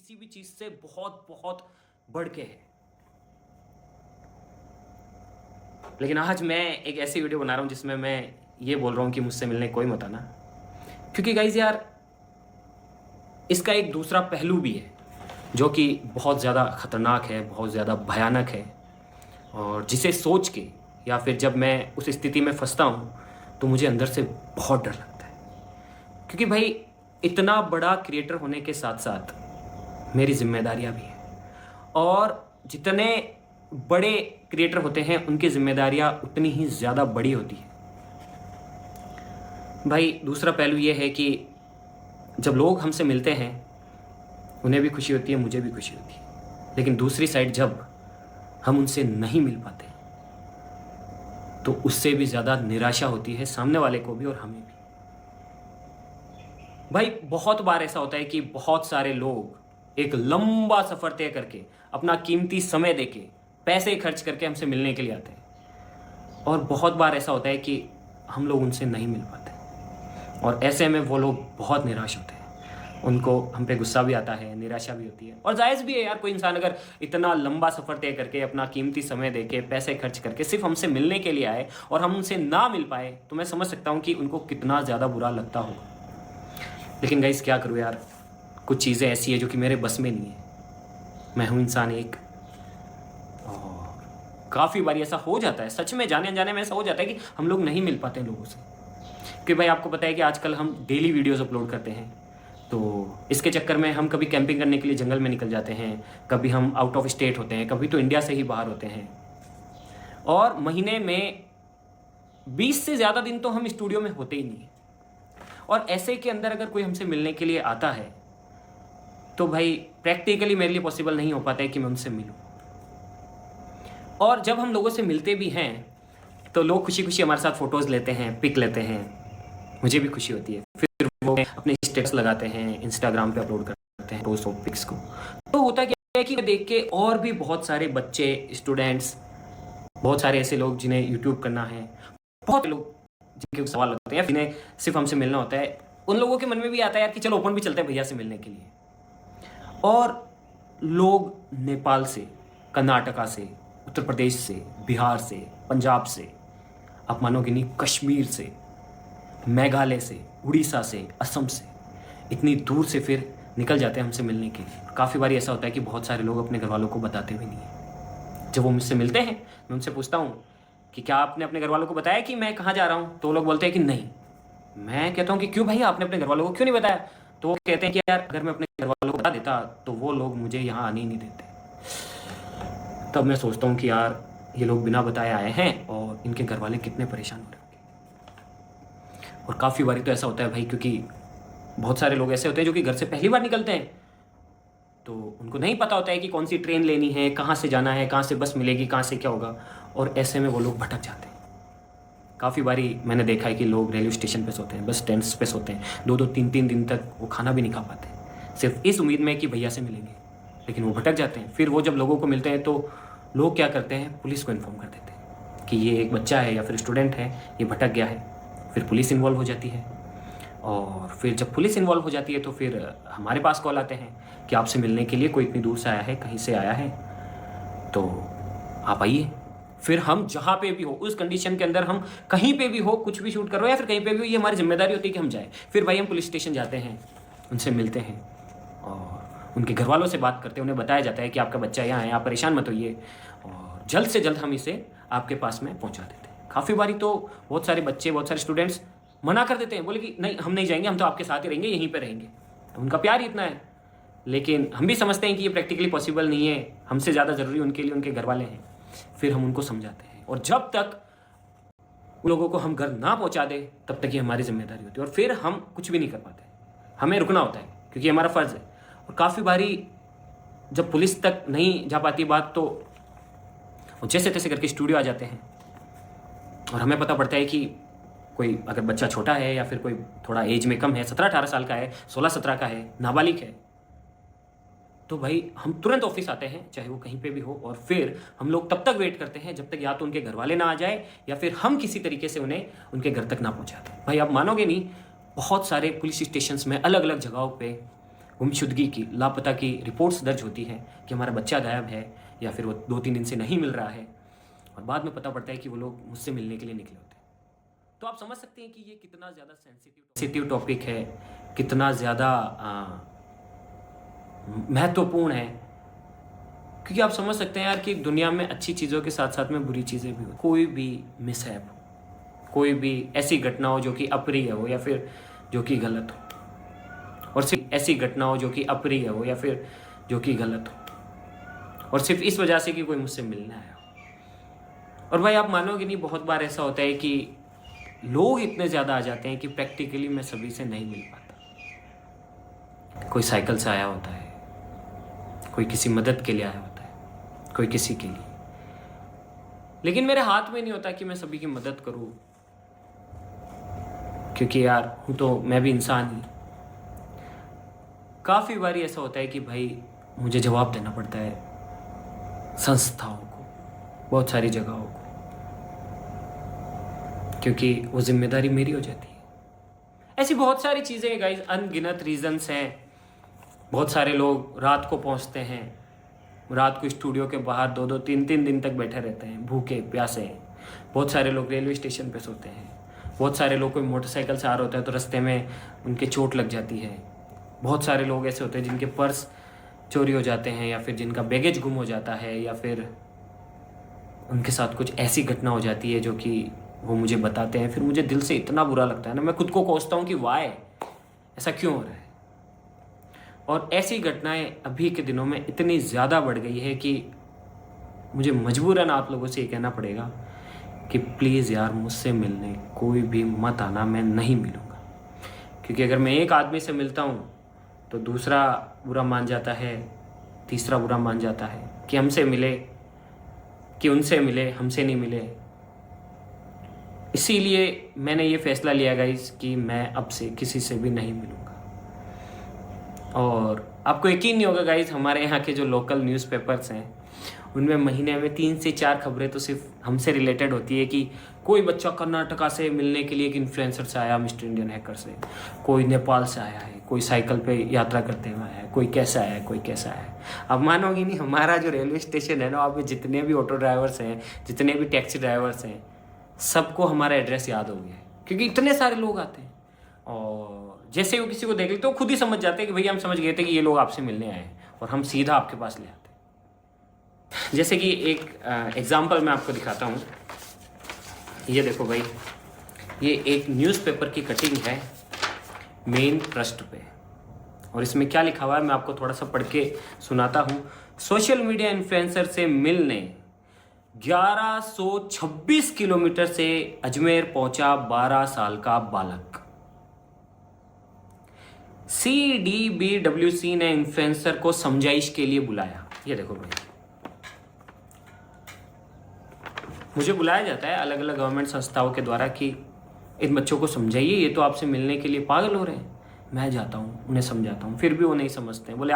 किसी भी चीज से बहुत बहुत बढ़ के है। लेकिन आज मैं एक ऐसी वीडियो बना रहा हूं जिसमें मैं ये बोल रहा हूं कि मुझसे मिलने कोई मत आना, क्योंकि गाइज यार इसका एक दूसरा पहलू भी है जो कि बहुत ज़्यादा खतरनाक है, बहुत ज़्यादा भयानक है, और जिसे सोच के या फिर जब मैं उस स्थिति में फंसता हूँ तो मुझे अंदर से बहुत डर लगता है। क्योंकि भाई इतना बड़ा क्रिएटर होने के साथ साथ मेरी जिम्मेदारियाँ भी हैं, और जितने बड़े क्रिएटर होते हैं उनकी जिम्मेदारियाँ उतनी ही ज़्यादा बड़ी होती है। भाई दूसरा पहलू ये है कि जब लोग हमसे मिलते हैं उन्हें भी खुशी होती है, मुझे भी खुशी होती है, लेकिन दूसरी साइड जब हम उनसे नहीं मिल पाते तो उससे भी ज़्यादा निराशा होती है सामने वाले को भी और हमें भी। भाई बहुत बार ऐसा होता है कि बहुत सारे लोग एक लंबा सफ़र तय करके अपना कीमती समय देके पैसे खर्च करके हमसे मिलने के लिए आते हैं, और बहुत बार ऐसा होता है कि हम लोग उनसे नहीं मिल पाते, और ऐसे में वो लोग बहुत निराश होते हैं। उनको हम पे गुस्सा भी आता है, निराशा भी होती है, और जायज़ भी है यार। कोई इंसान अगर इतना लंबा सफ़र तय करके अपना कीमती समय देके पैसे खर्च करके सिर्फ हमसे मिलने के लिए आए और हम उनसे ना मिल पाए तो मैं समझ सकता हूँ कि उनको कितना ज़्यादा बुरा लगता होगा। लेकिन गाइस क्या करूँ यार, कुछ चीज़ें ऐसी है जो कि मेरे बस में नहीं है। मैं हूँ इंसान एक, और काफ़ी बार ऐसा हो जाता है, सच में जाने अनजाने में ऐसा हो जाता है कि हम लोग नहीं मिल पाते हैं लोगों से। कि भाई आपको पता है कि आजकल हम डेली वीडियोस अपलोड करते हैं, तो इसके चक्कर में हम कभी कैंपिंग करने के लिए जंगल में निकल जाते हैं, कभी हम आउट ऑफ स्टेट होते हैं, कभी तो इंडिया से ही बाहर होते हैं, और महीने में 20 से ज़्यादा दिन तो हम स्टूडियो में होते ही नहीं हैं। और ऐसे के अंदर अगर कोई हमसे मिलने के लिए आता है तो भाई प्रैक्टिकली मेरे लिए पॉसिबल नहीं हो पाता है कि मैं उनसे मिलूं। और जब हम लोगों से मिलते भी हैं तो लोग खुशी खुशी हमारे साथ फ़ोटोज़ लेते हैं, पिक लेते हैं, मुझे भी खुशी होती है। फिर वो अपने स्टेटस लगाते हैं, इंस्टाग्राम पे अपलोड करते हैं फोटोज़ और पिक्स को। तो होता क्या है कि देख के और भी बहुत सारे बच्चे, स्टूडेंट्स, बहुत सारे ऐसे लोग जिन्हें यूट्यूब करना है, बहुत लोग जिनके सवाल होते हैं, जिन्हें सिर्फ हमसे मिलना होता है, उन लोगों के मन में भी आता है यार कि चलो ओपन भी चलते हैं भैया से मिलने के लिए। और लोग नेपाल से, कर्नाटका से, उत्तर प्रदेश से, बिहार से, पंजाब से, आप मानोगे नहीं, कश्मीर से, मेघालय से, उड़ीसा से, असम से, इतनी दूर से फिर निकल जाते हैं हमसे मिलने के लिए। काफ़ी बार ऐसा होता है कि बहुत सारे लोग अपने घर वालों को बताते भी नहीं हैं। जब वो मुझसे मिलते हैं मैं उनसे पूछता हूँ कि क्या आपने अपने घर वालों को बताया कि मैं कहाँ जा रहा हूँ, तो वो लोग बोलते हैं कि नहीं। मैं कहता हूँ कि क्यों भाई, आपने अपने घर वालों को क्यों नहीं बताया? तो वो कहते हैं कि यार अगर मैं अपने घर वालों को बता देता तो वो लोग मुझे यहाँ आने ही नहीं देते। तब मैं सोचता हूँ कि यार ये लोग बिना बताए आए हैं और इनके घर वाले कितने परेशान हो रहे होंगे। और काफ़ी बारी तो ऐसा होता है भाई, क्योंकि बहुत सारे लोग ऐसे होते हैं जो कि घर से पहली बार निकलते हैं, तो उनको नहीं पता होता है कि कौन सी ट्रेन लेनी है, कहाँ से जाना है, कहाँ से बस मिलेगी, कहाँ से क्या होगा, और ऐसे में वो लोग भटक जाते हैं। काफ़ी बारी मैंने देखा है कि लोग रेलवे स्टेशन पे सोते हैं, बस स्टैंड्स पे सोते हैं, 2-2, 3-3 दिन तक वो खाना भी नहीं खा पाते, सिर्फ इस उम्मीद में कि भैया से मिलेंगे, लेकिन वो भटक जाते हैं। फिर वो जब लोगों को मिलते हैं तो लोग क्या करते हैं, पुलिस को इन्फॉर्म कर देते हैं कि ये एक बच्चा है या फिर स्टूडेंट है, ये भटक गया है। फिर पुलिस इन्वॉल्व हो जाती है, और फिर जब पुलिस इन्वॉल्व हो जाती है तो फिर हमारे पास कॉल आते हैं कि आपसे मिलने के लिए कोई इतनी दूर से आया है, कहीं से आया है, तो आप आइए। फिर हम जहाँ पे भी हो, उस कंडीशन के अंदर हम कहीं पे भी हो, कुछ भी शूट करो या फिर कहीं पे भी हो, ये हमारी जिम्मेदारी होती है कि हम जाएँ। फिर भाई हम पुलिस स्टेशन जाते हैं, उनसे मिलते हैं और उनके घर वालों से बात करते हैं। उन्हें बताया जाता है कि आपका बच्चा यहाँ है, आप परेशान मत होइए, और जल्द से जल्द हम इसे आपके पास में पहुँचा देते हैं। काफ़ी बारी तो बहुत सारे बच्चे, बहुत सारे स्टूडेंट्स मना कर देते हैं, बोले कि नहीं हम नहीं जाएंगे, हम तो आपके साथ ही रहेंगे, यहीं पर रहेंगे। उनका प्यार ही इतना है। लेकिन हम भी समझते हैं कि ये प्रैक्टिकली पॉसिबल नहीं है, हमसे ज़्यादा ज़रूरी उनके लिए उनके घर वाले हैं। फिर हम उनको समझाते हैं, और जब तक उन लोगों को हम घर ना पहुंचा दें तब तक ये हमारी जिम्मेदारी होती है, और फिर हम कुछ भी नहीं कर पाते, हमें रुकना होता है क्योंकि हमारा फ़र्ज़ है। और काफ़ी बारी जब पुलिस तक नहीं जा पाती बात तो वो जैसे तैसे करके स्टूडियो आ जाते हैं, और हमें पता पड़ता है कि कोई अगर बच्चा छोटा है या फिर कोई थोड़ा एज में कम है, 17-18 साल का है, 16-17 का है, नाबालिग है, तो भाई हम तुरंत ऑफिस आते हैं, चाहे वो कहीं पे भी हो, और फिर हम लोग तब तक वेट करते हैं जब तक या तो उनके घर वाले ना आ जाए या फिर हम किसी तरीके से उन्हें उनके घर तक ना पहुंचाते। भाई आप मानोगे नहीं, बहुत सारे पुलिस स्टेशंस में अलग अलग जगहों पे गुमशुदगी की, लापता की रिपोर्ट्स दर्ज होती हैं कि हमारा बच्चा गायब है या फिर वो 2-3 दिन से नहीं मिल रहा है, और बाद में पता पड़ता है कि वो लोग मुझसे मिलने के लिए निकले होते हैं। तो आप समझ सकते हैं कि ये कितना ज़्यादा सेंसिटिव टॉपिक है, कितना ज़्यादा महत्वपूर्ण है, क्योंकि आप समझ सकते हैं यार कि दुनिया में अच्छी चीज़ों के साथ साथ में बुरी चीज़ें भी हो। कोई भी मिसहैप हो, कोई भी ऐसी घटना हो जो कि अप्रिय हो या फिर जो कि गलत हो, और सिर्फ ऐसी घटना हो जो कि अप्रिय हो या फिर जो कि गलत हो, और सिर्फ इस वजह से कि कोई मुझसे मिलने आया हो। और भाई आप मानोगे नहीं, बहुत बार ऐसा होता है कि लोग इतने ज़्यादा आ जाते हैं कि प्रैक्टिकली मैं सभी से नहीं मिल पाता। कोई साइकिल से आया होता है, कोई किसी मदद के लिए आया होता है, कोई किसी के लिए, लेकिन मेरे हाथ में नहीं होता कि मैं सभी की मदद करूं, क्योंकि यार हूँ तो मैं भी इंसान ही। काफ़ी बार ऐसा होता है कि भाई मुझे जवाब देना पड़ता है संस्थाओं को, बहुत सारी जगहों को, क्योंकि वो जिम्मेदारी मेरी हो जाती है। ऐसी बहुत सारी चीज़ें हैं गाइस, अनगिनत रीजंस हैं। बहुत सारे लोग रात को पहुंचते हैं, रात को स्टूडियो के बाहर 2-2, 3-3 दिन तक बैठे रहते हैं, भूखे प्यासे हैं। बहुत सारे लोग रेलवे स्टेशन पे सोते हैं। बहुत सारे लोग कोई मोटरसाइकिल से आ रहा होता है तो रास्ते में उनके चोट लग जाती है। बहुत सारे लोग ऐसे होते हैं जिनके पर्स चोरी हो जाते हैं, या फिर जिनका बैगेज गुम हो जाता है, या फिर उनके साथ कुछ ऐसी घटना हो जाती है जो कि वो मुझे बताते हैं। फिर मुझे दिल से इतना बुरा लगता है ना, मैं खुद को कोसता हूँ कि वाई ऐसा क्यों हो रहा है। और ऐसी घटनाएं अभी के दिनों में इतनी ज़्यादा बढ़ गई है कि मुझे मजबूरन आप लोगों से ये कहना पड़ेगा कि प्लीज़ यार मुझसे मिलने कोई भी मत आना, मैं नहीं मिलूँगा। क्योंकि अगर मैं एक आदमी से मिलता हूँ तो दूसरा बुरा मान जाता है, तीसरा बुरा मान जाता है कि हमसे मिले, कि उनसे मिले, हमसे नहीं मिले। इसीलिए मैंने ये फैसला लिया गाइस कि मैं अब से किसी से भी नहीं मिलूँगा। और आपको यकीन नहीं होगा गाइस, हमारे यहाँ के जो लोकल न्यूज़पेपर्स हैं उनमें महीने में 3 से 4 खबरें तो सिर्फ हमसे रिलेटेड होती है कि कोई बच्चा कर्नाटका से मिलने के लिए एक इन्फ्लुएंसर से आया, मिस्टर इंडियन हैकर से, कोई नेपाल से आया है, कोई साइकिल पे यात्रा करते हुए आया है, कोई कैसा आया है, कोई कैसा आया है। अब मानोगे नहीं, हमारा जो रेलवे स्टेशन है ना, वहाँ पे जितने भी ऑटो ड्राइवर्स हैं, जितने भी टैक्सी ड्राइवर्स हैं, सबको हमारा एड्रेस याद हो गया है, क्योंकि इतने सारे लोग आते हैं। और जैसे वो किसी को देख लेते तो खुद ही समझ जाते हैं कि भैया हम समझ गए थे कि ये लोग आपसे मिलने आए हैं, और हम सीधा आपके पास ले आते हैं। जैसे कि एक एग्जाम्पल मैं आपको दिखाता हूँ। ये देखो भाई, ये एक न्यूज़पेपर की कटिंग है मेन पृष्ठ पे, और इसमें क्या लिखा हुआ है मैं आपको थोड़ा सा पढ़ के सुनाता हूँ। सोशल मीडिया इन्फ्लुएंसर से मिलने 1126 किलोमीटर से अजमेर पहुंचा 12 साल का बालक। CDBWC ने इन्फ्लुएंसर को समझाइश के लिए बुलाया। ये देखो भाई, मुझे बुलाया जाता है अलग अलग गवर्नमेंट संस्थाओं के द्वारा कि इन बच्चों को समझाइए, ये तो आपसे मिलने के लिए पागल हो रहे हैं। मैं जाता हूँ, उन्हें समझाता हूँ, फिर भी वो नहीं समझते हैं। बोले